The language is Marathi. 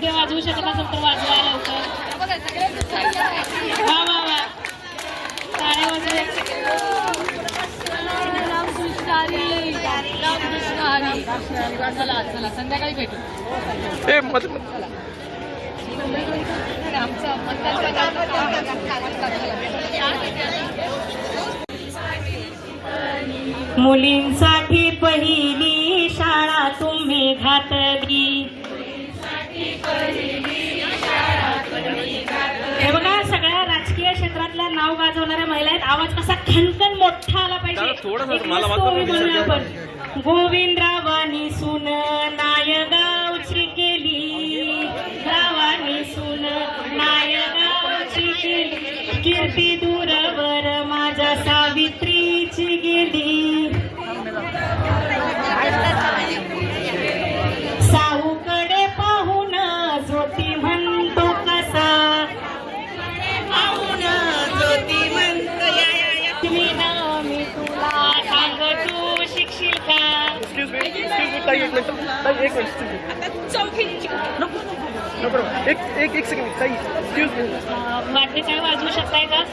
वाद्य वाजवू शकत असेल तर वाजवा लवकर. वा वा वा, टाळ्या वाजवा. चला चला संध्याकाळी भेटू. मुलींसाठी पहिली शाळा तुम्ही घातली. हे बघा, सगळ्या राजकीय क्षेत्रातल्या नाव गाजवणाऱ्या महिला आहेत. आवाज कसा खणखण मोठा आला पाहिजे. आपण गोविंदरावांनी सून नायगावची केली, रावांनी सून नायगावची केली, कीर्ती दूरवर माझ्या सावित्रीची गेली. साऊकडे पाहून ज्योती म्हणतो कसा, पाहून ज्योती म्हणतो मी तुला सांगतो शिकशील का. वाद्य काय वाजवू शकताय का?